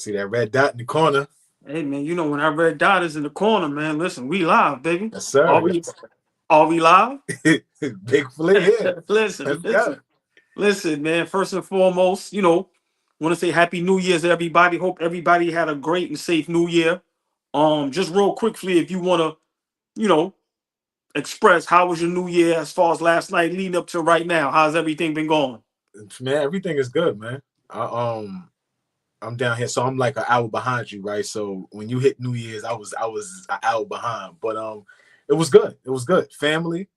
See that red dot in the corner? Hey man, you know when I red dot is in the corner, man. Listen, we live, baby. Yes, Are sir. we? Are we live? Big flea here. listen, Let's go. listen, listen, man. First and foremost, want to say Happy New Year's, to everybody. Hope everybody had a great and safe New Year. Just real quickly, if you want to, you know, express how was your New Year as far as last night leading up to right now. How's everything been going? Man, everything is good, man. I'm down here, so I'm like an hour behind you, right? So when you hit New Year's, I was an hour behind, but it was good. It was good. Family,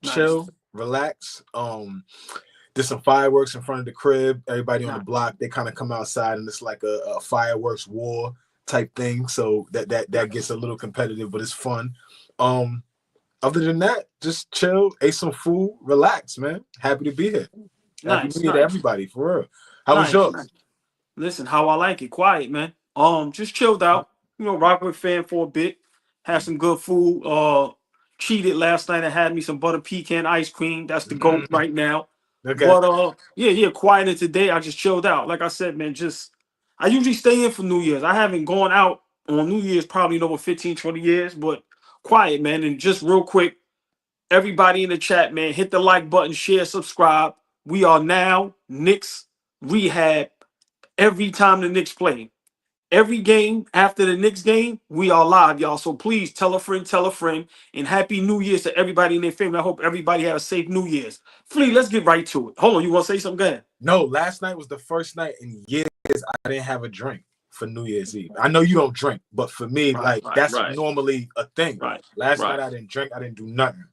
Nice, chill, relax. Did some fireworks in front of the crib. Everybody on the nice, block, they kind of come outside, and it's like a fireworks war type thing. So that nice, gets a little competitive, but it's fun. Um, Other than that, just chill, ate some food, relax, man. Happy to be here. Happy New nice, Year to nice, everybody, for real. How was nice, yours? nice. Listen, how I like it. Quiet, man. Just chilled out. Rock with fan for a bit. Had some good food. Cheated last night. I had me some butter pecan ice cream. That's the goat Mm, right now. okay. But yeah. Quiet today. I just chilled out. Like I said, man, just I usually stay in for New Year's. I haven't gone out on New Year's probably in over 15, 20 years, but quiet, man. And just real quick, everybody in the chat, man, hit the like button, share, subscribe. We are now Knicks Rehab every time the Knicks play. Every game after the Knicks game, we are live, y'all. So please tell a friend, and Happy New Year's to everybody in their family. I hope everybody had a safe New Year's. Flea, let's get right to it. Hold on, you want to say something? Go ahead. No, last night was the first night in years I didn't have a drink for New Year's Eve. I know you don't drink, but for me, Right, like right, that's right, normally a thing. right, Last night right, I didn't drink, I didn't do nothing.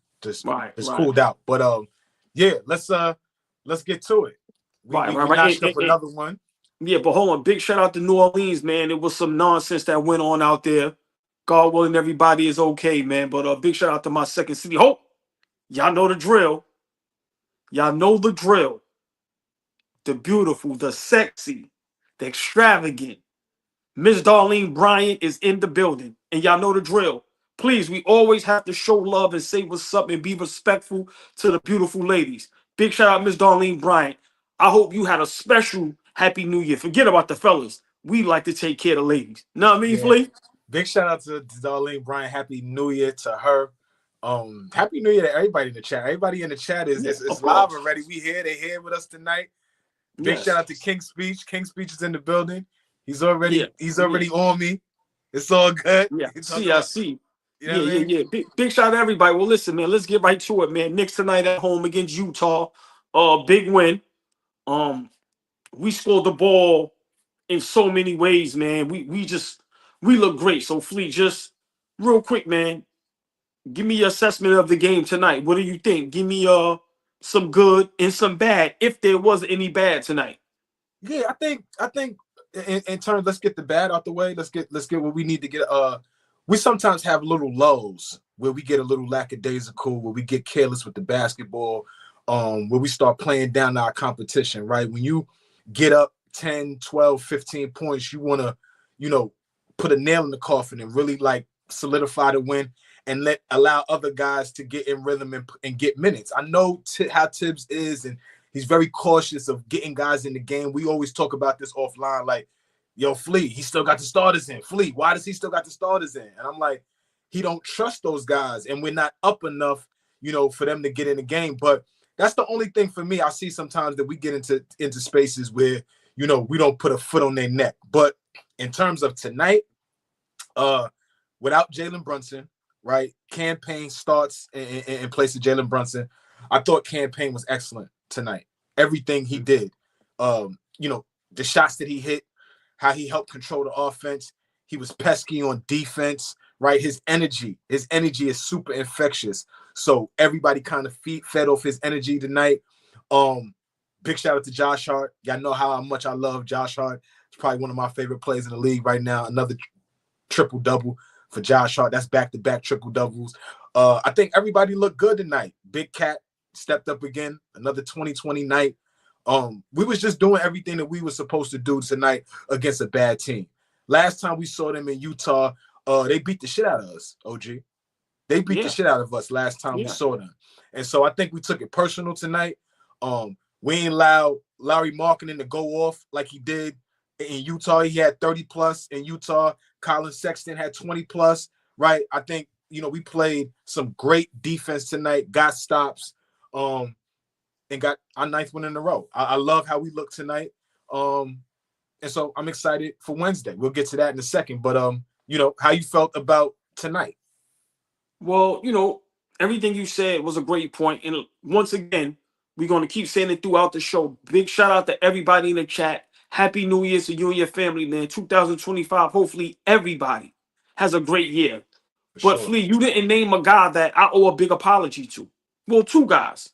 right, Just right, cooled out. But yeah, let's get to it. We right, we, right, we right. notched up another one. Yeah, but hold on. Big shout out to New Orleans, man. It was some nonsense that went on out there. God willing, everybody is okay, man. But big shout out to my second city. Hope y'all know the drill. Y'all know the drill. The beautiful, the sexy, the extravagant. Miss Darlene Bryant is in the building, and y'all know the drill. Please, we always have to show love and say what's up and be respectful to the beautiful ladies. Big shout out, Miss Darlene Bryant. I hope you had a special Happy New Year. Forget about the fellas. We like to take care of the ladies. Know what I mean, Yeah. Flea? Big shout out to Darlene Bryan. Happy New Year to her. Happy New Year to everybody in the chat. Everybody in the chat is Yeah, is of live course. already. We here, they here with us tonight. Big shout Yes. out to King Speech. King Speech is in the building. He's Yeah. already he's Yeah. already on me. It's all good. Yeah. You talk See, I about, see. you know Yeah, what I yeah, mean? yeah. Big shout out to everybody. Well, listen, man, let's get right to it, man. Knicks tonight at home against Utah. Big win. Um, we scored the ball in so many ways, man. We look great. So Fleet, just real quick, man, give me your assessment of the game tonight. What do you think? Give me some good and some bad, if there was any bad tonight. Yeah, I think in terms, let's get the bad out the way. Let's get what we need to get. We sometimes have little lows where we get a little lackadaisical, where we get careless with the basketball, where we start playing down our competition, right? When you get up 10, 12, 15 points, you want to, you know, put a nail in the coffin and really like solidify the win and allow other guys to get in rhythm and get minutes. I know how Tibbs is, and he's very cautious of getting guys in the game. We always talk about this offline, like, yo, Flea, he still got the starters in. Flea, why does he still got the starters in? And I'm like, he don't trust those guys, and we're not up enough, for them to get in the game. But that's the only thing for me. I see sometimes that we get into spaces where, we don't put a foot on their neck. But in terms of tonight, without Jalen Brunson, right? Campaign starts in place of Jalen Brunson. I thought Campaign was excellent tonight. Everything he did, the shots that he hit, how he helped control the offense. He was pesky on defense, right? His energy is super infectious. So everybody kind of fed off his energy tonight. Big shout out to Josh Hart. Y'all know how much I love Josh Hart. He's probably one of my favorite players in the league right now. Another triple double for Josh Hart. That's back-to-back triple doubles. I think everybody looked good tonight. Big Cat stepped up again. Another 2020 night. We was just doing everything that we were supposed to do tonight against a bad team. Last time we saw them in Utah, they beat the shit out of us, OG. They beat the Yeah, shit out of us last time we yeah, saw them. And so I think we took it personal tonight. We ain't allowed Larry Markkinen to go off like he did In Utah, he had 30 plus. In Utah, Colin Sexton had 20 plus. Right. I think, we played some great defense tonight, got stops, and got our ninth win in a row. I love how we look tonight. And so I'm excited for Wednesday. We'll get to that in a second. But how you felt about tonight? Well, everything you said was a great point. And once again, we're going to keep saying it throughout the show. Big shout out to everybody in the chat. Happy New Year to you and your family, man. 2025. Hopefully everybody has a great year. For But sure. Flea, you didn't name a guy that I owe a big apology to. Well, two guys.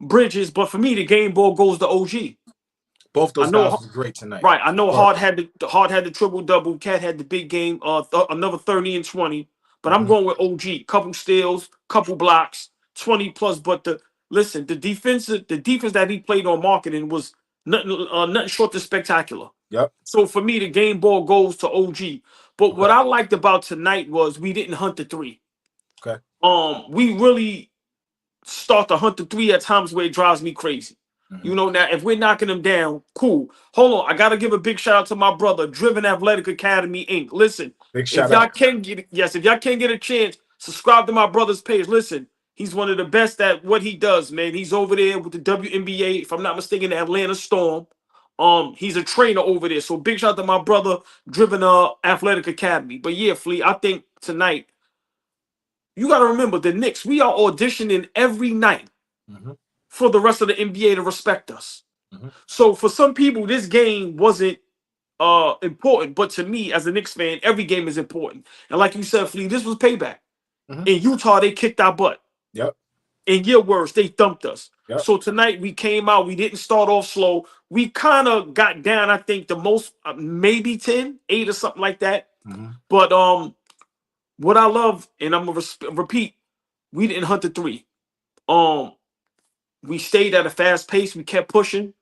Bridges, but for me, the game ball goes to OG. Both I those guys know, were great tonight. right? I know But Hard had the triple double. Cat had the big game. Another 30 and 20. But I'm going with OG. Couple steals, couple blocks, 20 plus. But the defense that he played on marketing was nothing short of spectacular. Yep. So for me, the game ball goes to OG. But what Okay. I liked about tonight was we didn't hunt the three. Okay. We really start to hunt the three at times where it drives me crazy. Now if we're knocking them down, cool. Hold on, I gotta give a big shout out to my brother, Driven Athletic Academy Inc. Listen, Big if shout y'all out. can get it, yes, if y'all can get a chance, subscribe to my brother's page. Listen, he's one of the best at what he does, man. He's over there with the WNBA, if I'm not mistaken, the Atlanta Storm. He's a trainer over there. So big shout out to my brother, Driven Athletic Academy. But yeah, Flea, I think tonight you got to remember the Knicks. We are auditioning every night for the rest of the NBA to respect us. So for some people, this game wasn't important, but to me, as a Knicks fan, every game is important. And like you said, Flea, this was payback. In Utah, they kicked our butt. Yep. In your words, they thumped us. Yep. So tonight we came out. We didn't start off slow. We kind of got down. I think the most maybe 10, 8 or something like that. But what I love, and I'm gonna repeat, we didn't hunt the three. We stayed at a fast pace. We kept pushing.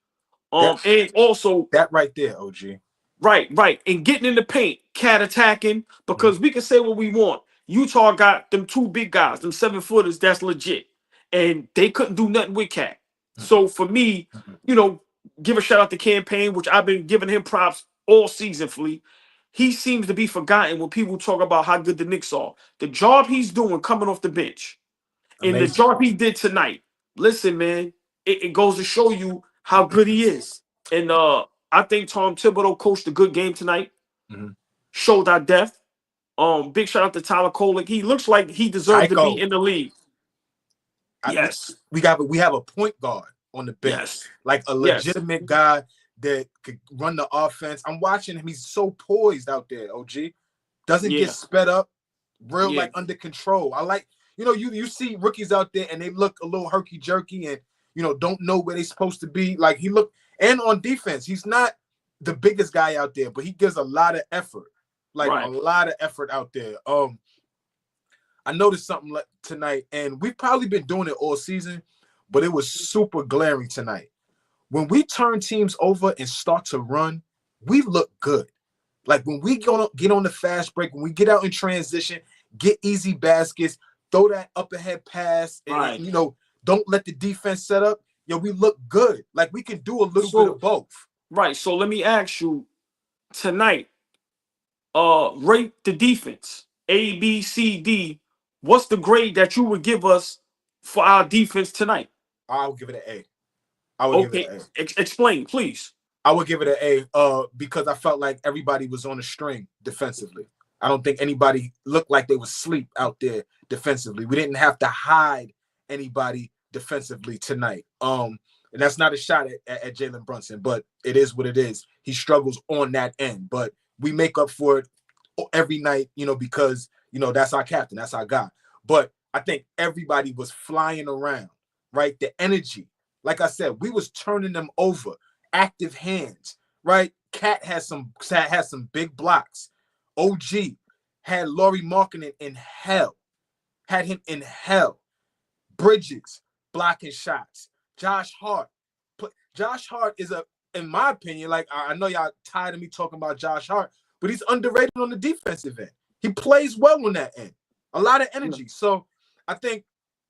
And also that right there, OG. right, and getting in the paint, cat attacking, because we can say what we want. Utah got them two big guys, them 7-footers. That's legit, and they couldn't do nothing with cat. So for me, give a shout out to Campaign, which I've been giving him props all season. Flea, he seems to be forgotten when people talk about how good the Knicks are. The job he's doing coming off the bench. And the job he did tonight, listen, man, it goes to show you how good he is. And I think Tom Thibodeau coached a good game tonight. Showed our depth. Big shout out to Tyler Kolek. He looks like he deserves to be in the league. Yes. We have a point guard on the bench. Yes. Like a legitimate guy that could run the offense. I'm watching him. He's so poised out there, OG. Doesn't get sped up. Real like under control. I like you see rookies out there and they look a little herky jerky and don't know where they're supposed to be. Like he look, and on defense, he's not the biggest guy out there, but he gives a lot of effort, a lot of effort out there. I noticed something tonight, and we've probably been doing it all season, but it was super glaring tonight. When we turn teams over and start to run, we look good. Like when we get on the fast break, when we get out in transition, get easy baskets, throw that up ahead pass, and don't let the defense set up. We look good. Like we can do a little bit of both. Right. So let me ask you tonight. Rate the defense. A, B, C, D. What's the grade that you would give us for our defense tonight? I'll give it an A. Give it an A. Explain, please. I would give it an A because I felt like everybody was on a string defensively. I don't think anybody looked like they was asleep out there defensively. We didn't have to hide anybody defensively tonight. And that's not a shot at Jalen Brunson, but it is what it is. He struggles on that end, but we make up for it every night, because, that's our captain, that's our guy. But I think everybody was flying around, right? The energy, like I said, we was turning them over, active hands, right? Cat had some big blocks. OG had Laurie Markkinen in hell, had him in hell. Bridges blocking shots. Josh Hart is in my opinion, like I know y'all tired of me talking about Josh Hart, but he's underrated on the defensive end. He plays well on that end. A lot of energy. So I think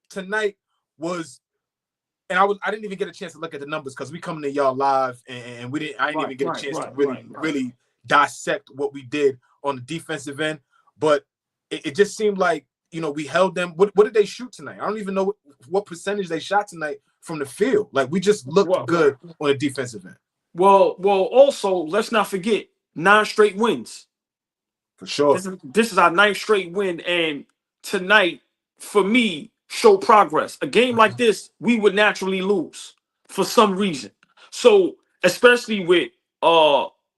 tonight was, I didn't even get a chance to look at the numbers because we coming to y'all live, and I didn't even get a chance to really dissect what we did on the defensive end. But it just seemed like, we held them. What did they shoot tonight? I don't even know what percentage they shot tonight from the field. Like, we just looked good on the defensive end. Well, also, let's not forget 9 straight wins. For sure. This is our 9th straight win, and tonight, for me, showed progress. A game like this, we would naturally lose for some reason. So, especially with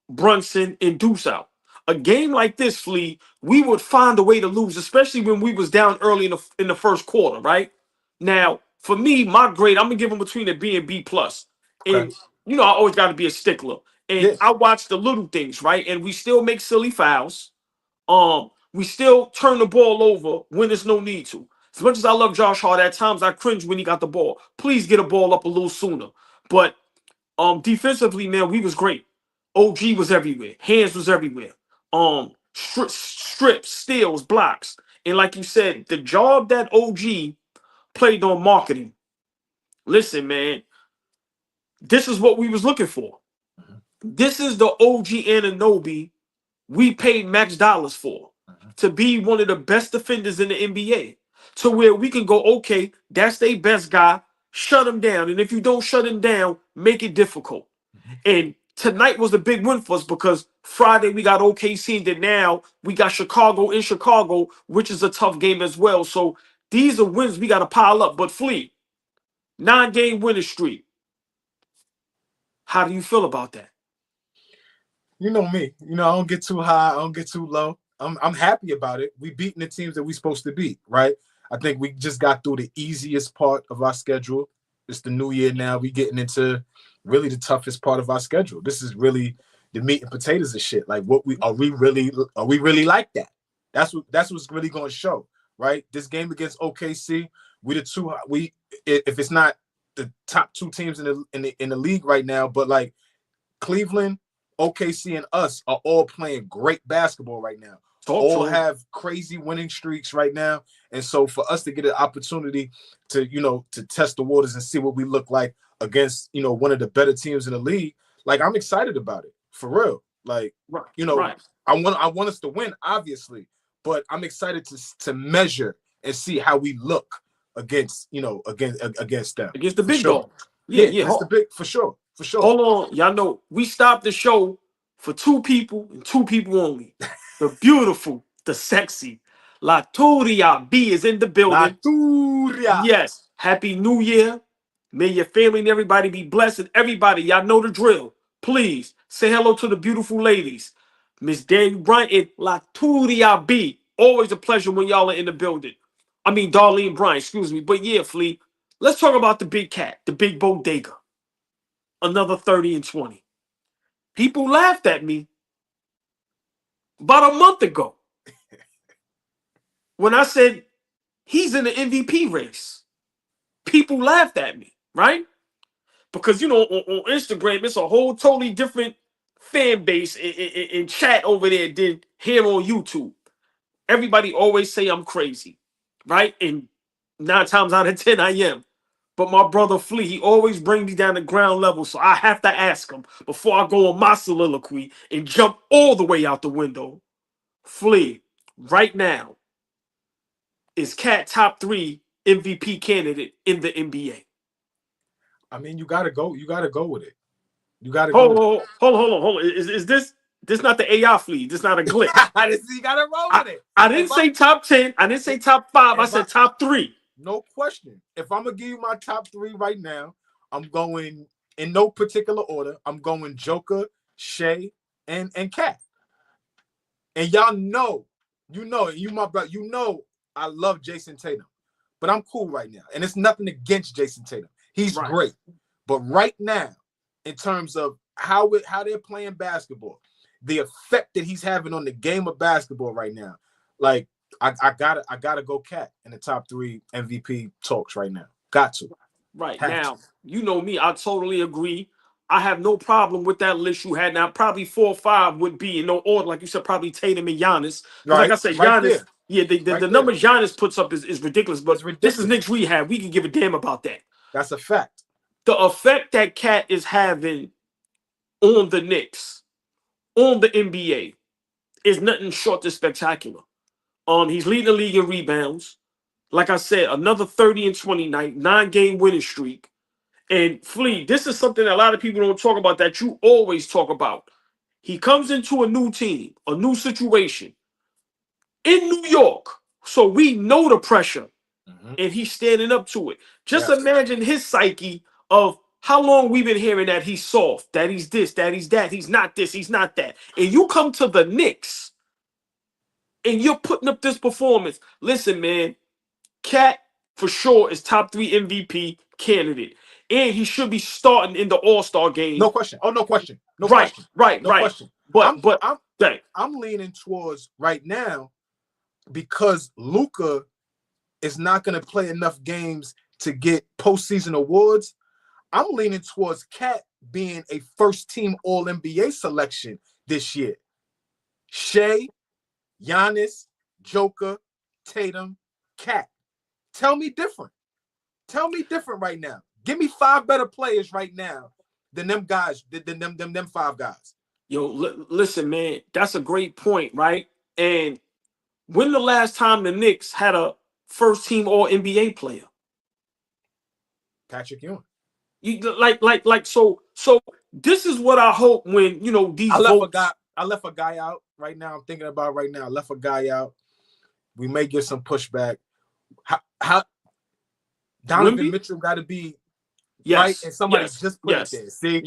Brunson and Deuce out. A game like this, Flea, we would find a way to lose, especially when we was down early in the first quarter, right? Now, for me, my grade, I'm gonna give them between a B and B plus. And I always got to be a stickler. And I watch the little things, right? And we still make silly fouls. We still turn the ball over when there's no need to. As much as I love Josh Hart, at times I cringe when he got the ball. Please get a ball up a little sooner. But defensively, man, we was great. OG was everywhere. Hands was everywhere. Strips, steals, blocks. And like you said, the job that OG played on marketing. Listen, man, this is what we was looking for. This is the OG Anunoby we paid max dollars for, to be one of the best defenders in the NBA, to where we can go, okay, that's their best guy, shut him down. And if you don't shut him down, make it difficult. And tonight was a big win for us because Friday we got OKC, and then now we got Chicago in Chicago, which is a tough game as well. So these are wins we got to pile up. But Flea, 9-game winning streak. How do you feel about that? You know me. I don't get too high. I don't get too low. I'm happy about it. We beating the teams that we supposed to beat, right? I think we just got through the easiest part of our schedule. It's the new year now. We getting into really the toughest part of our schedule. This is really the meat and potatoes of shit. Like, are we really like that? That's what's really going to show, right? This game against OKC, if it's not the top 2 teams in the league right now, but like Cleveland, OKC, and us are all playing great basketball right now. All have crazy winning streaks right now. And so for us to get an opportunity to, to test the waters and see what we look like against, one of the better teams in the league, like, I'm excited about it, for real. Like, I want us to win, obviously, but I'm excited to measure and see how we look against them. Against the big dog. Yeah. That's the big, for sure. Hold on. Y'all know we stopped the show for 2 people and 2 people only. The beautiful, the sexy Laturia B is in the building. Laturia. Yes. Happy New Year. May your family and everybody be blessed. And everybody, y'all know the drill. Please say hello to the beautiful ladies. Miss Daniel Bryant and Laturia B. Always a pleasure when y'all are in the building. I mean, Darlene Bryant, excuse me. But yeah, Flea, let's talk about the big cat, the big bodega. Another 30 and 20. People laughed at me about a month ago when I said he's in the MVP race. People laughed at me, right? Because, on Instagram, it's a whole totally different fan base in chat over there than here on YouTube. Everybody always say I'm crazy, right? And 9 times out of 10, I am. But my brother Flea, he always brings me down to ground level. So I have to ask him before I go on my soliloquy and jump all the way out the window. Flea, right now, is Cat top 3 MVP candidate in the NBA? I mean, you gotta go with it. You gotta go. Hold on. Is this not the AI Flea? This not a glitch. You gotta roll with it. I didn't say top 10. I didn't say top 5. I said top 3. No question. If I'm gonna give you my top 3 right now, I'm going in no particular order. I'm going Joker, Shea, and Cat. And y'all know, you my brother, I love Jason Tatum, but I'm cool right now. And it's nothing against Jason Tatum. He's great. But right now, in terms of how they're playing basketball, the effect that he's having on the game of basketball right now, like, I gotta go Cat in the top 3 MVP talks right now. Got to. Right. Now, you know me, I totally agree. I have no problem with that list you had. Now, probably 4 or 5 would be in no order, like you said, probably Tatum and Giannis. Right. Like I said, Giannis, the number Giannis puts up is ridiculous. But this is Knicks Rehab. We can give a damn about that. That's a fact. the effect that Cat is having on the Knicks, on the NBA, is nothing short of spectacular. He's leading the league in rebounds. Like I said, another 30 and 20 night, 9-game winning streak. And Flea, this is something that a lot of people don't talk about that you always talk about. He comes into a new team, a new situation in New York. So we know the pressure and he's standing up to it. Just Yes. imagine his psyche of how long we've been hearing that he's soft, that he's this, that he's that, he's not this, he's not that. And you come to the Knicks and you're putting up this performance. Listen, man, Cat for sure is top 3 MVP candidate. And he should be starting in the All-Star game. No question. Oh, no question. No Right, question. right, No right. question. But I'm leaning towards right now because Luka is not going to play enough games to get postseason awards. I'm leaning towards Cat being a first-team All-NBA selection this year. Shea, Giannis, Joker, Tatum, Cat. Tell me different. Tell me different right now. Give me 5 better players right now than them guys, than them 5 guys. Yo, listen, man, that's a great point, right? And when the last time the Knicks had a first-team All-NBA player? Patrick Ewing. You so this is what I hope when these I votes. left a guy out right now. I'm thinking about right now. I left a guy out. We may get some pushback. How Donovan Mitchell got to be right, and somebody just put it there. See,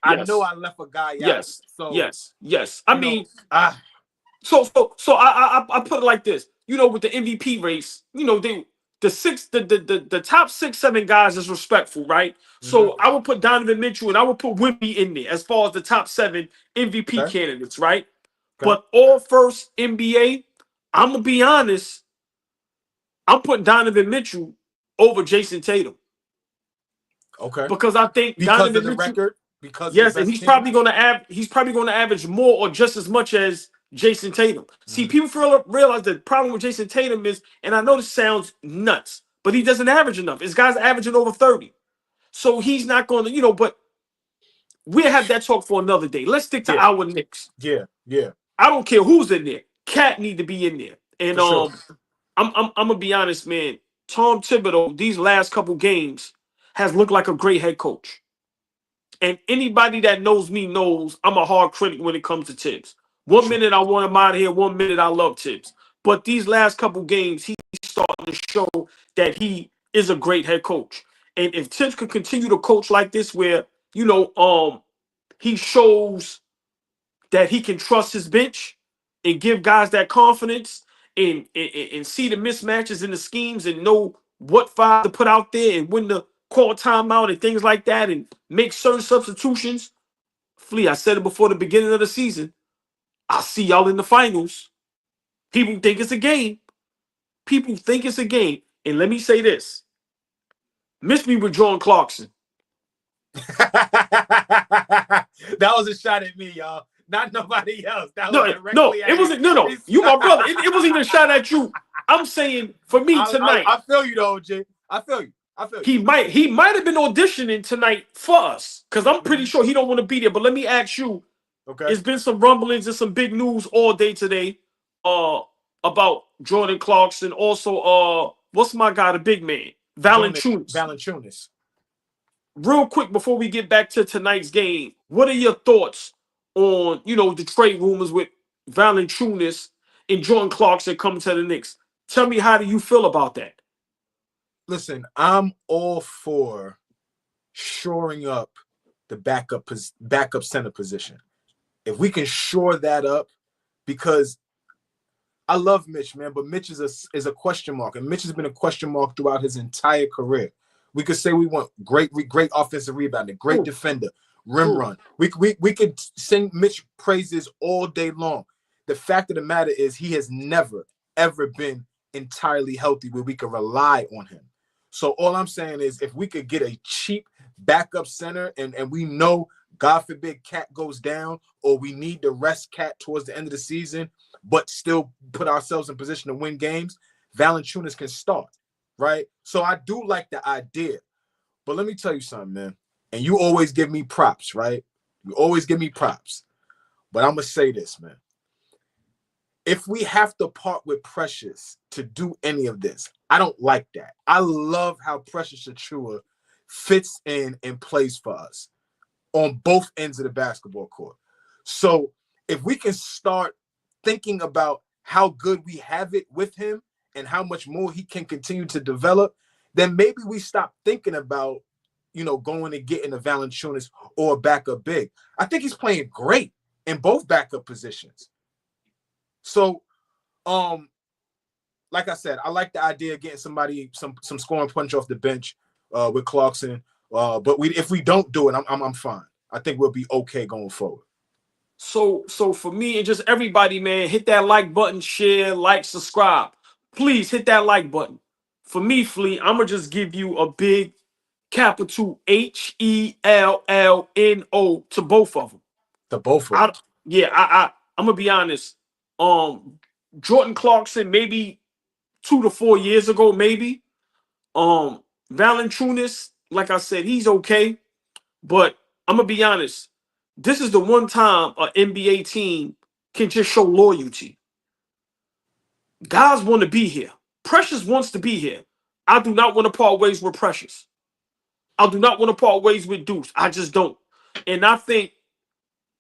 I know I left a guy out. So yes. I mean, so I put it like this. With the MVP race, the top 6-7 guys is respectful, right? So I would put Donovan Mitchell and I would put Wemby in there as far as the top 7 MVP candidates, right? Okay. But all first NBA, I'm gonna be honest, I'm putting Donovan Mitchell over Jason Tatum. Okay. Because I think Donovan of the Mitchell, record, because and he's probably going to average more or just as much as Jason Tatum. See, people realize the problem with Jason Tatum is, and I know this sounds nuts, but he doesn't average enough. This guy's averaging over 30. So he's not going to, but we'll have that talk for another day. Let's stick to our Knicks. Yeah. I don't care who's in there. Cat need to be in there. And sure. I'm gonna be honest, man. Tom Thibodeau, these last couple games, has looked like a great head coach. And anybody that knows me knows I'm a hard critic when it comes to Tibbs. One minute I want him out of here, one minute I love Tibbs. But these last couple games, he's starting to show that he is a great head coach. And if Tibbs could continue to coach like this, where he shows that he can trust his bench and give guys that confidence and see the mismatches in the schemes and know what five to put out there and when to call timeout and things like that and make certain substitutions. Flea, I said it before the beginning of the season. I'll see y'all in the finals. People think it's a game. People think it's a game. And let me say this. Miss me with Jordan Clarkson. That was a shot at me, y'all. Not nobody else. That was it wasn't. No. You my brother. It wasn't even a shot at you. I'm saying for me tonight. I feel you, though, OJ. I feel you. He might have been auditioning tonight for us because I'm pretty sure he don't want to be there. But let me ask you. Okay. There's been some rumblings and some big news all day today. About Jordan Clarkson. Also, what's my guy, the big man, Valanciunas. Real quick before we get back to tonight's game, what are your thoughts on the trade rumors with Valanciunas and Jordan Clarkson coming to the Knicks? Tell me, how do you feel about that? Listen, I'm all for shoring up the backup center position. If we can shore that up, because I love Mitch, man, but Mitch is a question mark, and Mitch has been a question mark throughout his entire career. We could say we want great offensive rebounding, great defender, rim run. We could sing Mitch praises all day long. The fact of the matter is he has never, ever been entirely healthy where we could rely on him. So all I'm saying is if we could get a cheap backup center and we know, God forbid, Cat goes down or we need to rest Cat towards the end of the season, but still put ourselves in position to win games, Valanciunas can start. Right? So I do like the idea. But let me tell you something, man. and you always give me props, right? You always give me props. But I'm gonna say this, man. If we have to part with Precious to do any of this, I don't like that. I love how Precious Achua fits in and plays for us on both ends of the basketball court. So if we can start thinking about how good we have it with him and how much more he can continue to develop, then maybe we stop thinking about, going and getting a Valanciunas or a backup big. I think he's playing great in both backup positions. So, like I said, I like the idea of getting somebody some scoring punch off the bench with Clarkson. But if we don't do it, I'm fine. I think we'll be okay going forward. So for me and just everybody, man, hit that like button, share, like, subscribe. Please hit that like button. For me, Fleet, I'm gonna just give you a big capital HELLNO to both of them. To both of I them. yeah, I'm gonna be honest. Jordan Clarkson, maybe 2 to 4 years ago, maybe. Valanciunas, like I said, he's okay, but I'm gonna be honest. This is the one time an NBA team can just show loyalty. Guys want to be here. Precious wants to be here. I do not want to part ways with Precious. I do not want to part ways with Deuce. I just don't. And I think,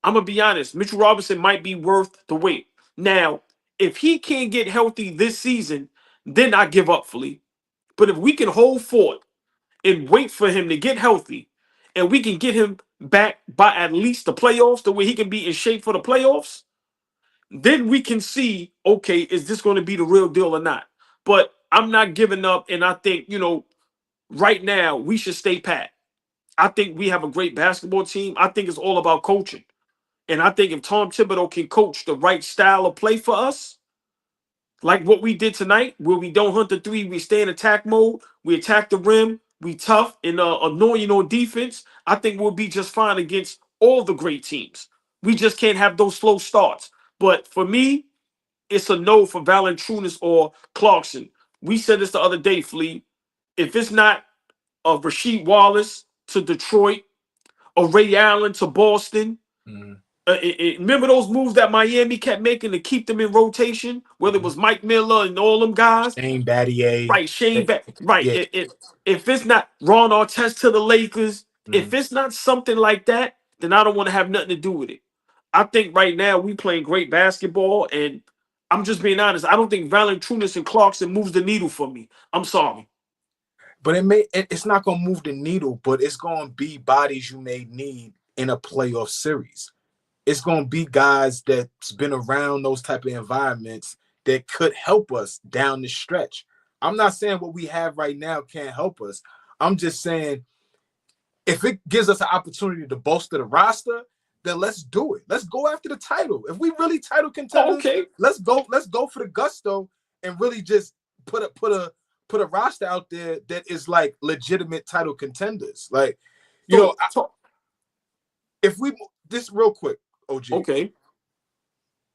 I'm going to be honest, Mitchell Robinson might be worth the wait. Now, if he can't get healthy this season, then I give up, Flea. But if we can hold fort and wait for him to get healthy, and we can get him back by at least the playoffs, the way he can be in shape for the playoffs, then we can see, okay, is this going to be the real deal or not? But I'm not giving up, and I think, right now we should stay pat. I think we have a great basketball team. I think it's all about coaching. And I think if Tom Thibodeau can coach the right style of play for us, like what we did tonight, where we don't hunt the three, we stay in attack mode, we attack the rim, we tough and annoying on defense, I think we'll be just fine against all the great teams. We just can't have those slow starts. But for me, it's a no for Valanciunas or Clarkson. We said this the other day, Flea. If it's not a Rasheed Wallace to Detroit, or Ray Allen to Boston, remember those moves that Miami kept making to keep them in rotation, whether it was Mike Miller and all them guys, Shane Battier. right? Right. Yeah. If it's not Ron Artest to the Lakers, if Mhm. it's not something like that, then I don't want to have nothing to do with it. I think right now we playing great basketball, and I'm just being honest. I don't think Valanciunas and Clarkson moves the needle for me. I'm sorry. But it's not gonna move the needle, but it's gonna be bodies you may need in a playoff series. It's gonna be guys that's been around those type of environments that could help us down the stretch. I'm not saying what we have right now can't help us. I'm just saying if it gives us an opportunity to bolster the roster, then let's do it. Let's go after the title. If we really title contenders, Okay. let's go for the gusto and really just put a roster out there that is like legitimate title contenders. Like, if we this real quick, OG. Okay.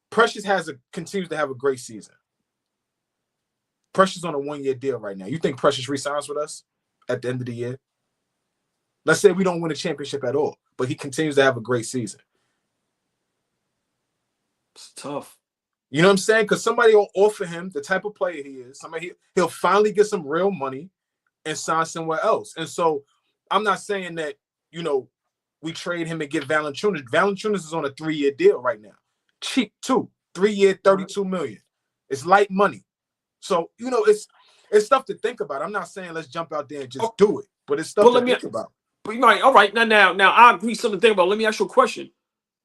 Precious continues to have a great season. Precious on a 1-year deal right now. You think Precious resigns with us at the end of the year? Let's say we don't win a championship at all, but he continues to have a great season. It's tough. You know what I'm saying? Because somebody will offer him the type of player he is. He'll finally get some real money and sign somewhere else. And so I'm not saying that, we trade him and get Valanciunas. Valanciunas is on a 3-year deal right now. Cheap too. 3-year, $32 million. It's light money. So, it's stuff to think about. I'm not saying let's jump out there and just do it, but it's stuff to think about. But all right, now I agree something to think about. Let me ask you a question.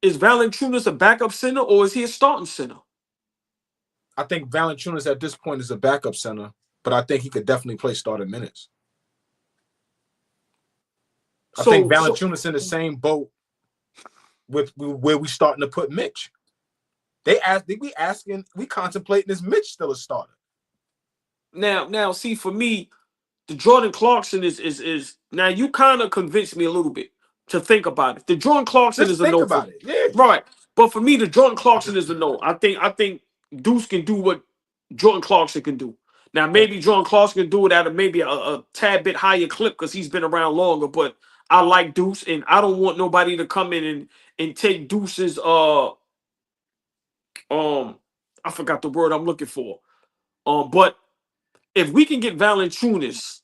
Is Valanciunas a backup center or is he a starting center? I think Valanciunas at this point is a backup center, but I think he could definitely play starting minutes. I think Valanciunas in the same boat with where we starting to put Mitch. We contemplating is Mitch still a starter? Now, see, for me, the Jordan Clarkson is now you kind of convinced me a little bit to think about it. The Jordan Clarkson is a no for me. Yeah. Right. But for me, the Jordan Clarkson is a no. I think Deuce can do what Jordan Clarkson can do. Now, maybe Jordan Clarkson can do it at maybe a tad bit higher clip because he's been around longer, but I like Deuce, and I don't want nobody to come in and take Deuce's I forgot the word I'm looking for. But if we can get Valanciunas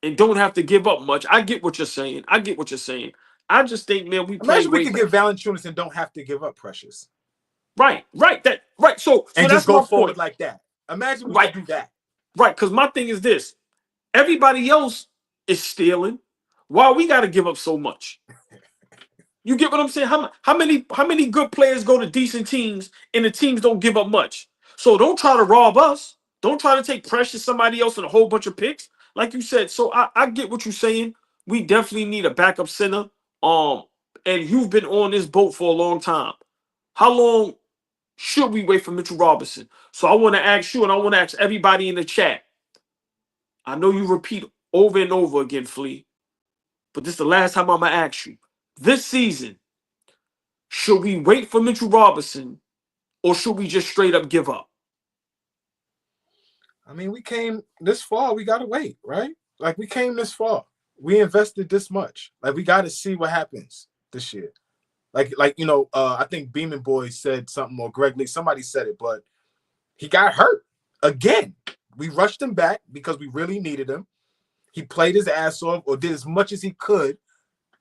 and don't have to give up much, I get what you're saying. I get what you're saying. I just think, man, we play Imagine we way could better. get Valanciunas and don't have to give up Precious Right, right. So and just that's go my forward point. like that. Imagine we could Right, do that. right. Because my thing is this: everybody else is stealing. Why we got to give up so much? You get what I'm saying? How many good players go to decent teams and the teams don't give up much? So don't try to rob us. Don't try to take Precious somebody else and a whole bunch of picks, like you said. So I get what you're saying. We definitely need a backup center. Um, and you've been on this boat for a long time. How long should we wait for Mitchell Robinson? So I want to ask you, and I want to ask everybody in the chat. I know you repeat over and over again, Flea, but this is the last time I'm gonna ask you. This season, should we wait for Mitchell Robinson or should we just straight up give up? I mean, we came this far. We gotta wait, right? Like we came this far. We invested this much. Like we got to see what happens this year. I think Beeman Boy said something, or Greg Lee, somebody said it, but he got hurt again. We rushed him back because we really needed him. He played his ass off or did as much as he could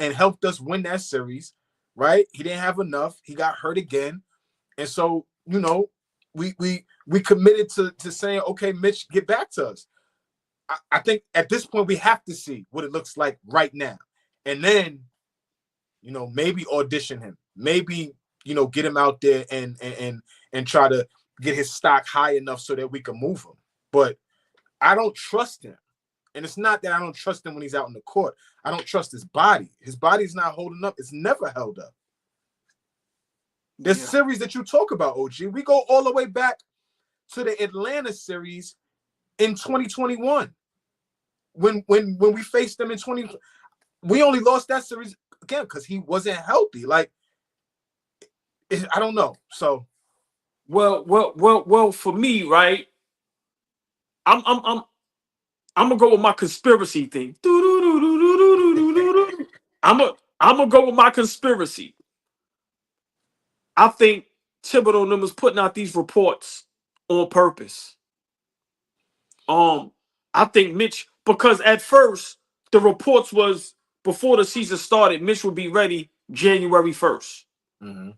and helped us win that series, right? He didn't have enough. He got hurt again. And so, we committed to saying, okay, Mitch, get back to us. I think at this point we have to see what it looks like right now. And then, maybe audition him. Maybe, get him out there and try to get his stock high enough so that we can move him. But I don't trust him. And it's not that I don't trust him when he's out in the court. I don't trust his body. His body's not holding up. It's never held up. This series that you talk about, OG, we go all the way back to the Atlanta series in 2021. When we faced them in 20, we only lost that series again because he wasn't healthy. Like, I don't know. So, well, for me, right? I'm gonna go with my conspiracy thing. I'm gonna go with my conspiracy. I think Thibodeau and them was putting out these reports on purpose. I think Mitch, because at first the reports was before the season started, Mitch would be ready January 1st. mm-hmm.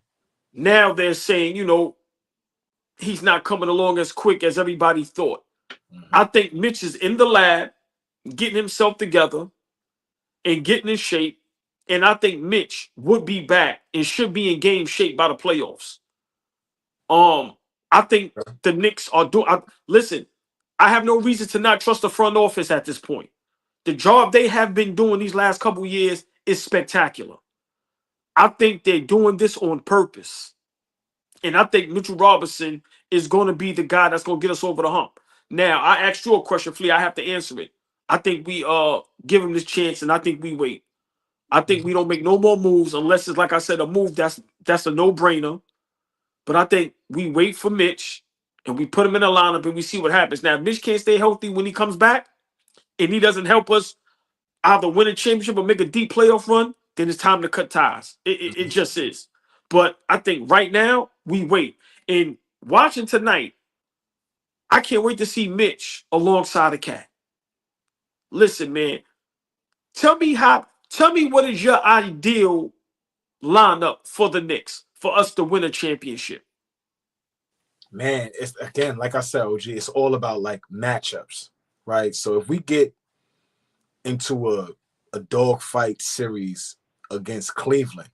Now they're saying, he's not coming along as quick as everybody thought. Mm-hmm. I think Mitch is in the lab, getting himself together and getting in shape. And I think Mitch would be back and should be in game shape by the playoffs. I think the Knicks are doing. Listen, I have no reason to not trust the front office at this point. The job they have been doing these last couple of years is spectacular. I think they're doing this on purpose. And I think Mitchell Robinson is going to be the guy that's going to get us over the hump. Now, I asked you a question, Flea. I have to answer it. I think we give him this chance, and I think we wait. I think we don't make no more moves unless it's, like I said, a move that's a no-brainer. But I think we wait for Mitch, and we put him in the lineup, and we see what happens. Now, if Mitch can't stay healthy when he comes back, and he doesn't help us either win a championship or make a deep playoff run, then it's time to cut ties. It just is. But I think right now, we wait. And watching tonight, I can't wait to see Mitch alongside of Cat. Listen, man, tell me what is your ideal lineup for the Knicks for us to win a championship? Man, it's again, like I said, OG, it's all about like matchups, right? So if we get into a dogfight series against Cleveland,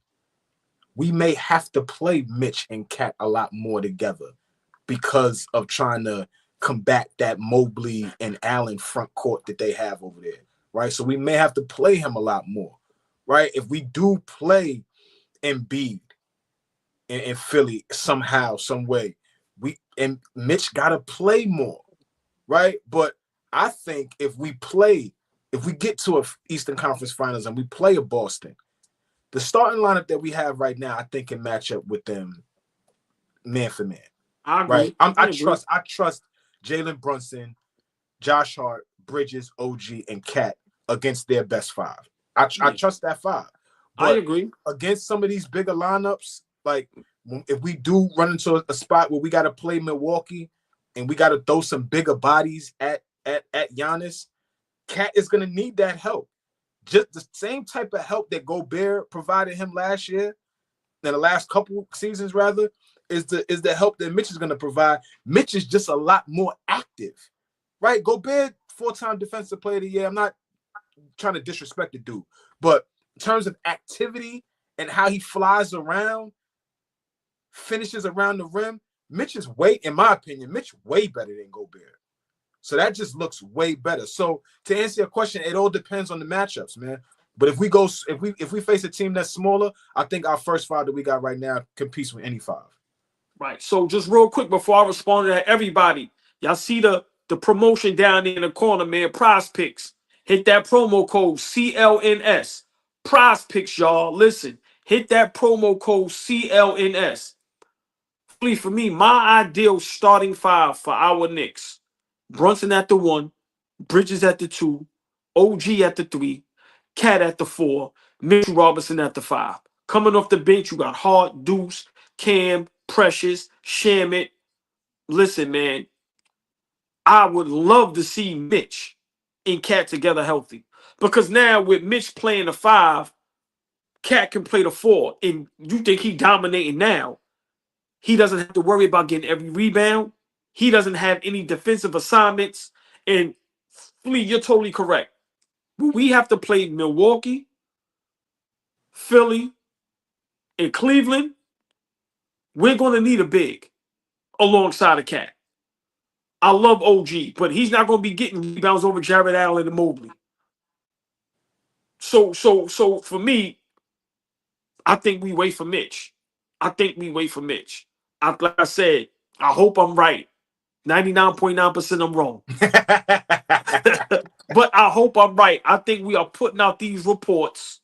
we may have to play Mitch and Cat a lot more together because of trying to combat that Mobley and Allen front court that they have over there, right? So we may have to play him a lot more, right? If we do play Embiid in Philly somehow, some way, Mitch got to play more, right? But I think if we get to a Eastern Conference Finals and we play a Boston, the starting lineup that we have right now, I think can match up with them man for man. I agree. Right? I trust Jalen Brunson, Josh Hart, Bridges, OG, and Cat against their best five. I Yeah, trust that 5. I But agree. against some of these bigger lineups, like if we do run into a spot where we got to play Milwaukee and we got to throw some bigger bodies at Giannis, Cat is going to need that help. Just the same type of help that Gobert provided him last year, in the last couple seasons rather, is the help that Mitch is going to provide. Mitch is just a lot more active, right? Gobert, 4-time defensive player of the year. I'm not trying to disrespect the dude, but in terms of activity and how he flies around, finishes around the rim, Mitch is in my opinion, Mitch way better than Gobert. So that just looks way better. So to answer your question, it all depends on the matchups, man. But if we face a team that's smaller, I think our first 5 that we got right now competes with any 5. Right. So just real quick before I respond to that, everybody, y'all see the promotion down in the corner, man. Prize Picks. Hit that promo code CLNS. Prize Picks, y'all. Listen, hit that promo code CLNS. Please, for me, my ideal starting 5 for our Knicks: Brunson at the 1, Bridges at the 2, OG at the 3, Cat at the 4, Mitchell Robinson at the 5. Coming off the bench, you got Hart, Deuce, Cam, Precious, Shamit. Listen, man, I would love to see Mitch and Cat together healthy. Because now with Mitch playing the 5, Cat can play the 4. And you think he dominating now. He doesn't have to worry about getting every rebound. He doesn't have any defensive assignments. And Flea, you're totally correct. When we have to play Milwaukee, Philly, and Cleveland, we're going to need a big alongside of Cat. I love OG, but he's not going to be getting rebounds over Jared Allen and Mobley. So for me, I think we wait for Mitch. I think we wait for Mitch. Like I said, I hope I'm right. 99.9% I'm wrong. But I hope I'm right. I think we are putting out these reports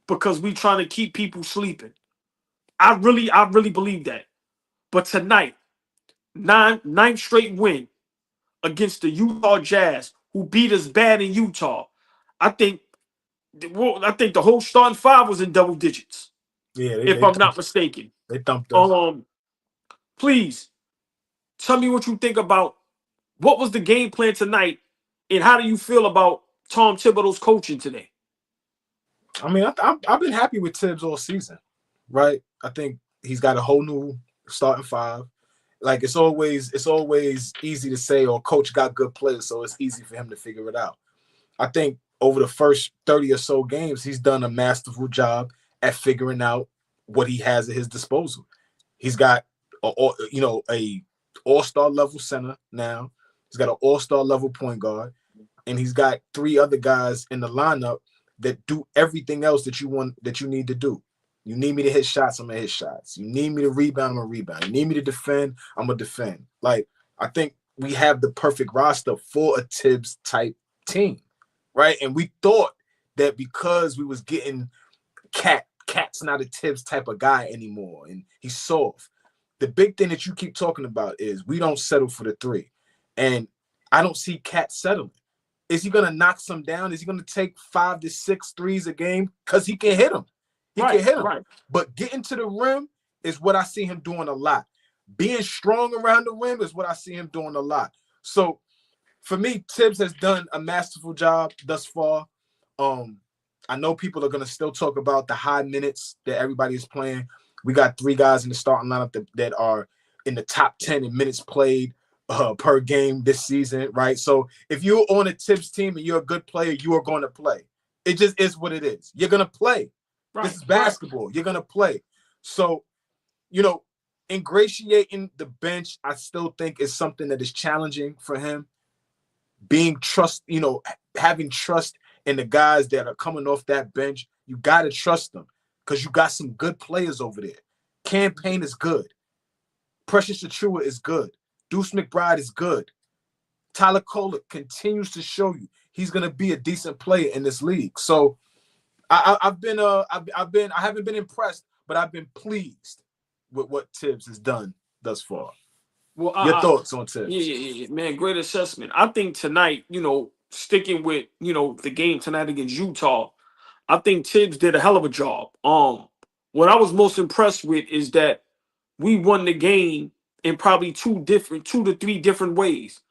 because we trying to keep people sleeping. I really believe that. But tonight, ninth straight win against the Utah Jazz, who beat us bad in Utah. I think the whole starting 5 was in double digits, Yeah, if I'm not mistaken. they thumped us. Please tell me what you think about what was the game plan tonight, and how do you feel about Tom Thibodeau's coaching today? I mean, I've been happy with Tibbs all season, right? I think he's got a whole new starting 5. Like it's always easy to say, or coach got good players, so it's easy for him to figure it out. I think over the first 30 or so games, he's done a masterful job at figuring out what he has at his disposal. He's got a all-star level center now. He's got an all-star level point guard, and he's got 3 other guys in the lineup that do everything else that you need to do. You need me to hit shots, I'm gonna hit shots. You need me to rebound, I'm gonna rebound. You need me to defend, I'm gonna defend. Like, I think we have the perfect roster for a Tibbs type team, right? And we thought that because we was getting Cat's not a Tibbs type of guy anymore, and he's soft. The big thing that you keep talking about is we don't settle for the 3. And I don't see Cat settling. Is he going to knock some down? Is he going to take 5 to 6 threes a game? Because he can hit them. He can hit them. Right. But getting to the rim is what I see him doing a lot. Being strong around the rim is what I see him doing a lot. So for me, Tibbs has done a masterful job thus far. I know people are going to still talk about the high minutes that everybody is playing. We got 3 guys in the starting lineup that are in the top 10 in minutes played per game this season, right? So if you're on a Tibbs team and you're a good player, you are going to play. It just is what it is. You're going to play. Right. This is basketball. Right. You're going to play. So, ingratiating the bench, I still think is something that is challenging for him. Having trust in the guys that are coming off that bench. You got to trust them because you got some good players over there. Campaign is good. Precious Achua is good. Deuce McBride is good. Tyler Kolek continues to show you he's going to be a decent player in this league. So I haven't been impressed, but I've been pleased with what Tibbs has done thus far. Well, your thoughts on Tibbs? Yeah, man. Great assessment. I think tonight, sticking with, the game tonight against Utah, I think Tibbs did a hell of a job. What I was most impressed with is that we won the game in probably two to three different ways.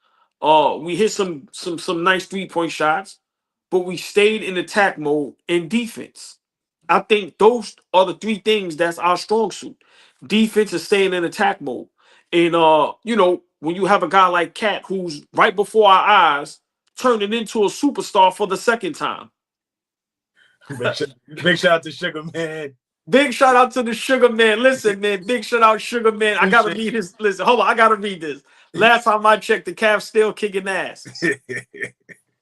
We hit some nice 3-point shots, but we stayed in attack mode and defense. I think those are the three things that's our strong suit. Defense is staying in attack mode. And when you have a guy like Cat who's right before our eyes turning into a superstar for the second time. Big shout out to Sugar Man. Big shout out to the Sugar Man. Listen, man, big shout out Sugar Man. I gotta read this. Listen, hold on, I gotta read this. Last time I checked, the Cavs still kicking ass.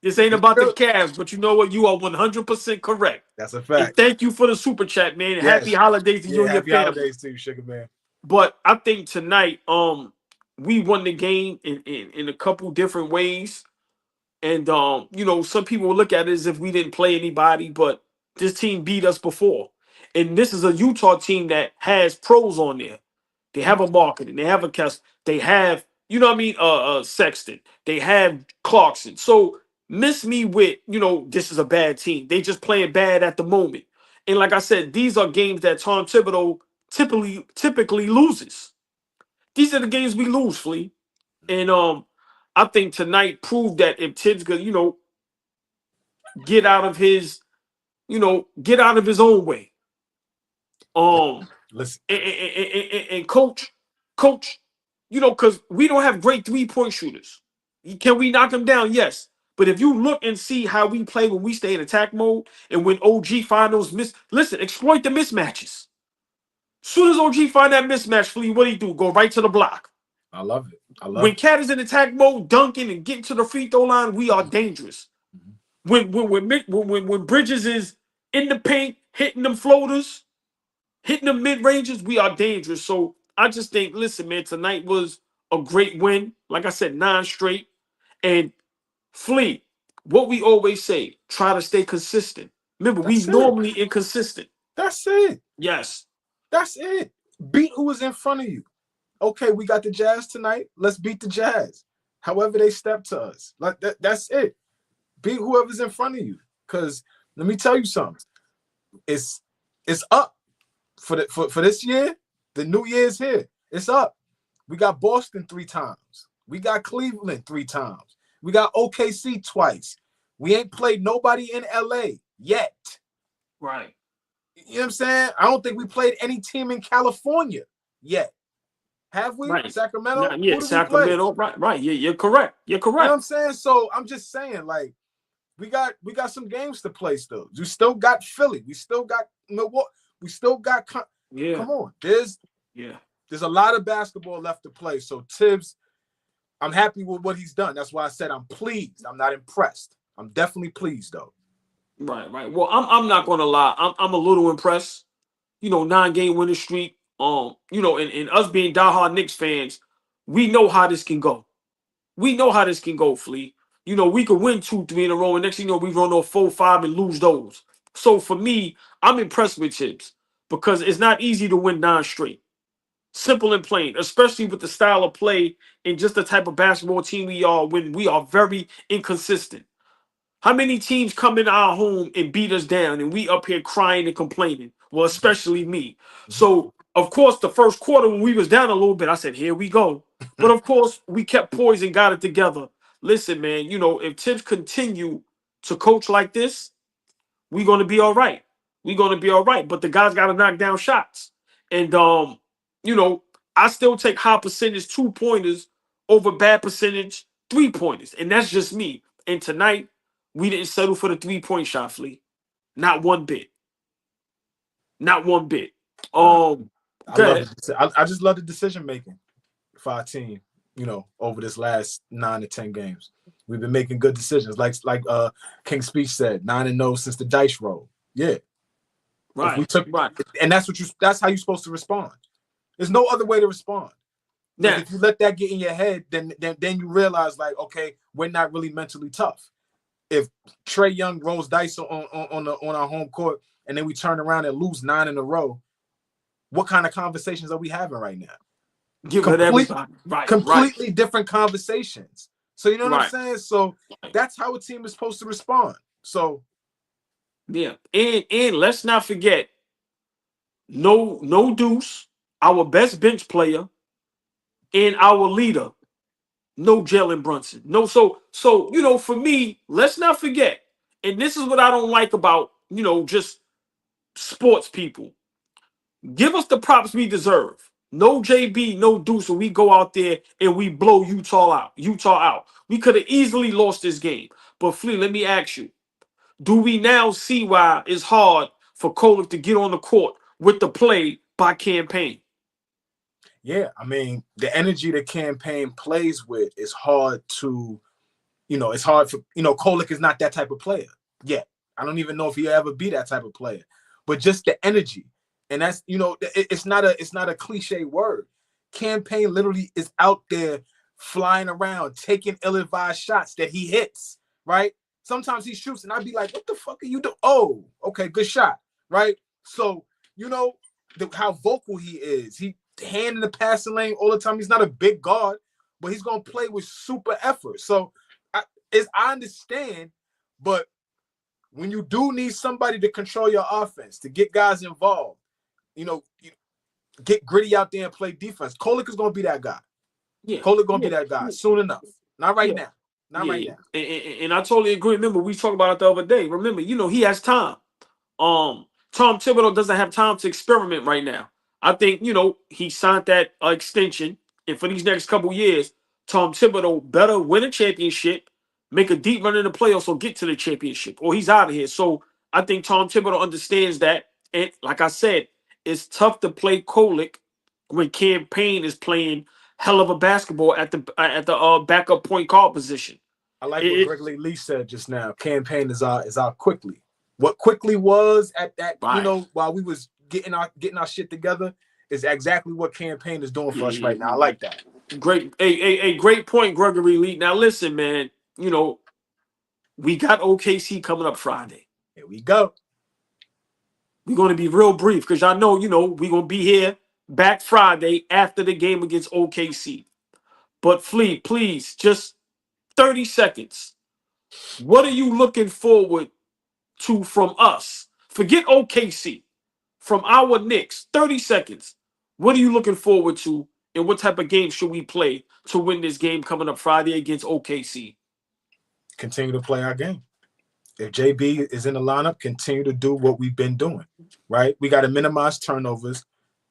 This ain't about the Cavs, but you know what? You are 100% correct. That's a fact. And thank you for the super chat, man. Yes. Happy holidays to you and your family. Happy holidays to you, Sugar Man. But I think tonight, we won the game in a couple different ways. And some people will look at it as if we didn't play anybody, but this team beat us before. And this is a Utah team that has pros on there. They have a marketing, they have a cast, they have, Sexton, they have Clarkson. So miss me with, this is a bad team. They just playing bad at the moment. And like I said, these are games that Tom Thibodeau typically loses. These are the games we lose, Flea. And I think tonight proved that if Tibbs could, get out of his own way. Listen. And coach, because we don't have great 3-point shooters. Can we knock them down? Yes. But if you look and see how we play when we stay in attack mode and when OG find those exploit the mismatches. Soon as OG find that mismatch, Flea, what do he do? Go right to the block. I love it. When Cat is in attack mode, dunking and getting to the free throw line, we are dangerous. When Bridges is in the paint, hitting them floaters, hitting them mid-ranges, we are dangerous. So I just think, listen, man, tonight was a great win. Like I said, 9 straight. And Flea, what we always say, try to stay consistent. Remember, we normally inconsistent. That's it. Yes. That's it. Beat who is in front of you. Okay, we got the Jazz tonight. Let's beat the Jazz. However they step to us. Like that's it. Beat whoever's in front of you. Because let me tell you something. It's up for this year. The new year's here. It's up. We got Boston 3 times. We got Cleveland 3 times. We got OKC twice. We ain't played nobody in LA yet. Right. You know what I'm saying? I don't think we played any team in California yet. Have we? Right. Sacramento? Yeah, Sacramento. Right. Yeah, you're correct. You're correct. You know what I'm saying? So I'm just saying, like, we got some games to play still. We still got Philly. We still got Milwaukee. We still got come on. There's a lot of basketball left to play. So Tibbs, I'm happy with what he's done. That's why I said I'm pleased. I'm not impressed. I'm definitely pleased though. Right. Well, I'm not gonna lie. I'm a little impressed. 9-game winning streak. And us being diehard Knicks fans, we know how this can go. We know how this can go, Flea. We could win 2-3 in a row, and next thing you know, we run off 4-5 and lose those. So for me, I'm impressed with Tibbs because it's not easy to win 9 straight. Simple and plain, especially with the style of play and just the type of basketball team we are when we are very inconsistent. How many teams come in our home and beat us down and we up here crying and complaining? Well, especially me. So, of course, the first quarter when we was down a little bit, I said, here we go. But, of course, we kept poised and got it together. Listen, man, if Tibbs continue to coach like this, we're going to be all right. We're going to be all right. But the guys got to knock down shots. And, I still take high percentage 2-pointers over bad percentage 3-pointers. And that's just me. And tonight, we didn't settle for the 3-point shot, Flea. Not one bit. Not one bit. I just love the decision making for our team, over this last 9 to 10 games. We've been making good decisions. Like King Speech said, 9-0 since the dice roll. Yeah. Right. And that's how you're supposed to respond. There's no other way to respond. Yeah. If you let that get in your head, then you realize, like, okay, we're not really mentally tough. If Trae Young rolls dice on our home court and then we turn around and lose 9 in a row, what kind of conversations are we having right now? Completely different conversations. So you know what I'm Right. saying? So that's how a team is supposed to respond. So Yeah. And let's not forget, no Deuce, our best bench player, and our leader, no Jalen Brunson. No, so for me, let's not forget, and this is what I don't like about, just sports people. Give us the props we deserve. No JB, no Deuce, and we go out there and we blow Utah out. Utah out. We could have easily lost this game. But Flea, let me ask you: do we now see why it's hard for Kolek to get on the court with the play by campaign? yeah, I mean, the energy the campaign plays with is hard to, it's hard for, Kolek is not that type of player yet. I don't even know if he'll ever be that type of player. But just the energy. And that's, it's not a cliche word. Campaign literally is out there flying around, taking ill-advised shots that he hits, right? Sometimes he shoots and I'd be like, what the fuck are you doing? Oh, okay, good shot, right? So, how vocal he is. He hand in the passing lane all the time. He's not a big guard, but he's going to play with super effort. So I understand, but when you do need somebody to control your offense, to get guys involved, you get gritty out there and play defense. Kolek is going to be that guy. Yeah, Kolek going to yeah, be that guy soon enough. Not right yeah, now. Not yeah, right yeah. now. And I totally agree. Remember, we talked about it the other day. Remember, he has time. Tom Thibodeau doesn't have time to experiment right now. I think, he signed that extension, and for these next couple years, Tom Thibodeau better win a championship, make a deep run in the playoffs, or get to the championship, or he's out of here. So I think Tom Thibodeau understands that. And like I said, it's tough to play Kolek when Campaign is playing hell of a basketball at the backup point guard position. I like what It, Gregory Lee said just now. Campaign is our quickly. What quickly was at that, right. while we was getting our shit together is exactly what campaign is doing for Yeah, us yeah, right now. I like that. great, a great point, Gregory Lee. Now listen, man. We got OKC coming up Friday. Here we go. We're going to be real brief because y'all know, we're going to be here back Friday after the game against OKC. But Flea, please, just 30 seconds. What are you looking forward to from us? Forget OKC. From our Knicks, 30 seconds. What are you looking forward to, and what type of game should we play to win this game coming up Friday against OKC? Continue to play our game. If JB is in the lineup, continue to do what we've been doing, right? We got to minimize turnovers.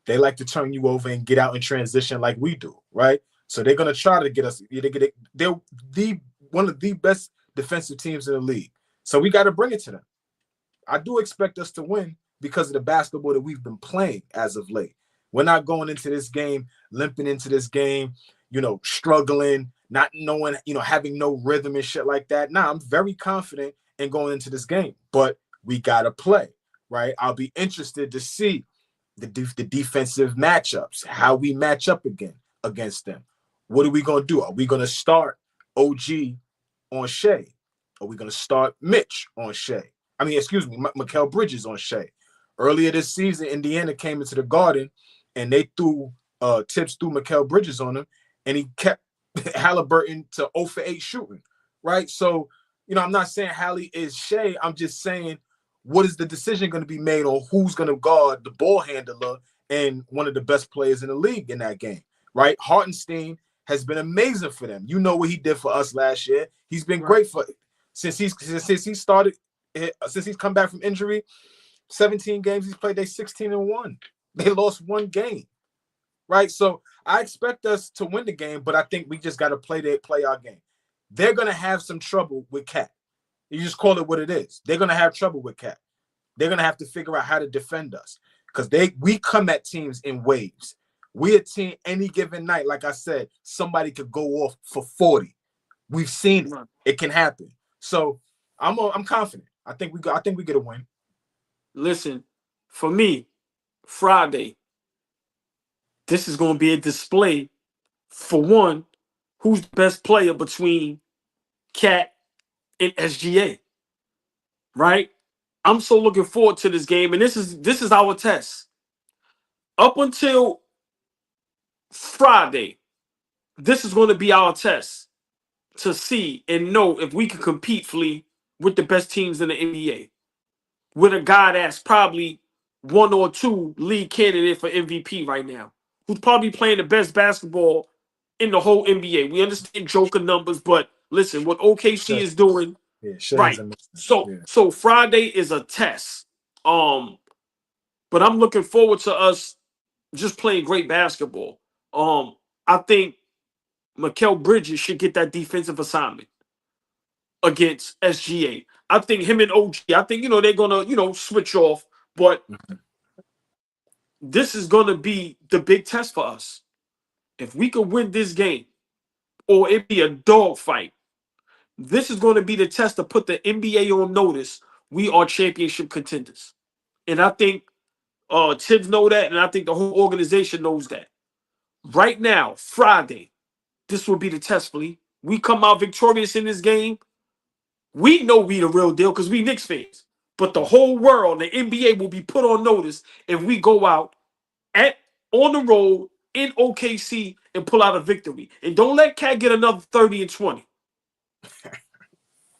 They like to turn you over and get out in transition like we do, right? So they're gonna try to get us. They're the one of the best defensive teams in the league. So we got to bring it to them. I do expect us to win because of the basketball that we've been playing as of late. We're not going into this game limping into this game, struggling, not knowing, having no rhythm and shit like that. Nah, I'm very confident in going into this game, but we gotta play, right? I'll be interested to see the defensive matchups, how we match up against them. What are we gonna do? Are we gonna start OG on Shea? Are we gonna start Mitch on Shea? I mean, excuse me, Mikal Bridges on Shea. Earlier this season, Indiana came into the Garden and they threw tips through Mikal Bridges on him, and he kept Halliburton to 0 for 8 shooting, right? So, I'm not saying Hallie is Shea. I'm just saying, what is the decision going to be made on who's going to guard the ball handler and one of the best players in the league in that game, right? Hartenstein has been amazing for them. You know what he did for us last year. He's been Right. great since he started, since he's come back from injury. 17 games he's played, they 16-1. They lost one game, right? So I expect us to win the game, but I think we just got to play our game. They're going to have some trouble with Cat. You just call it what it is. They're going to have trouble with Cat. They're going to have to figure out how to defend us because we come at teams in waves. We a team any given night, like I said, somebody could go off for 40. We've seen it. Right. It can happen. So I'm confident. I think we get a win. Listen, for me, Friday, this is going to be a display for one, who's the best player between Cat and SGA, right? I'm so looking forward to this game, and this is our test. Up until Friday, this is going to be our test. to see and know if we can compete, Flea, with the best teams in the NBA. With a guy that's probably one or two league candidate for MVP right now, who's probably playing the best basketball in the whole NBA. We understand Joker numbers, but listen, what OKC Sure. is doing, Yeah, Shay's right. amazing. So Yeah. so Friday is a test. But I'm looking forward to us just playing great basketball. I think Mikal Bridges should get that defensive assignment against SGA. I think him and OG, I think, they're gonna, switch off, but Mhm. this is gonna be the big test for us. If we could win this game, or it be a dogfight, this is going to be the test to put the NBA on notice. We are championship contenders. And I think Tibbs know that, and I think the whole organization knows that. Right now, Friday, this will be the test, Flea. We come out victorious in this game. We know we the real deal because we Knicks fans. But the whole world, the NBA, will be put on notice if we go out at on the road in OKC and pull out a victory. And don't let Cat get another 30 and 20.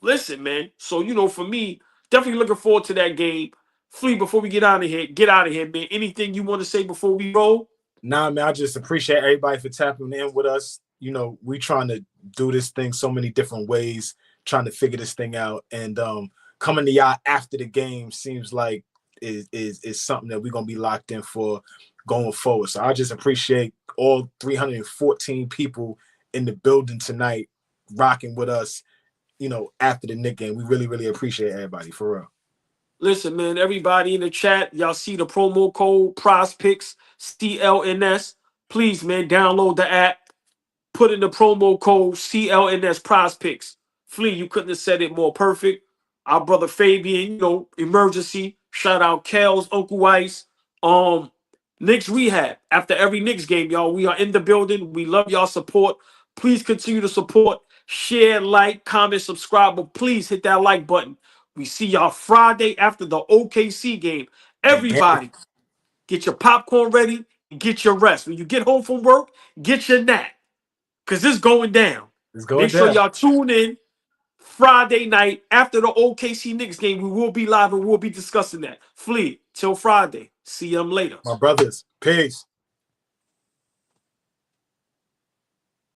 Listen, man. So, for me, definitely looking forward to that game. Flea, before we get out of here, man. Anything you want to say before we roll? Nah, man, I just appreciate everybody for tapping in with us. We trying to do this thing so many different ways, trying to figure this thing out. And coming to y'all after the game seems like is something that we're gonna be locked in for going forward. So I just appreciate all 314 people in the building tonight rocking with us, after the Knicks game. We really, really appreciate everybody for real. Listen, man, everybody in the chat, y'all see the promo code PrizePicks CLNS. Please, man, download the app. Put in the promo code CLNS PrizePicks. Flea, you couldn't have said it more perfect. Our brother Fabian, emergency. Shout out Kel's Uncle Ice. Knicks Rehab. After every Knicks game, y'all, we are in the building. We love y'all support. Please continue to support. Share, like, comment, subscribe. But please hit that like button. We see y'all Friday after the OKC game. The game Everybody, get your popcorn ready and get your rest. When you get home from work, get your nap. Because it's going down. is Make going sure down. y'all tune in Friday night after the OKC Knicks game. We will be live and we'll be discussing that. Flea, till Friday. See them later. My brothers, peace.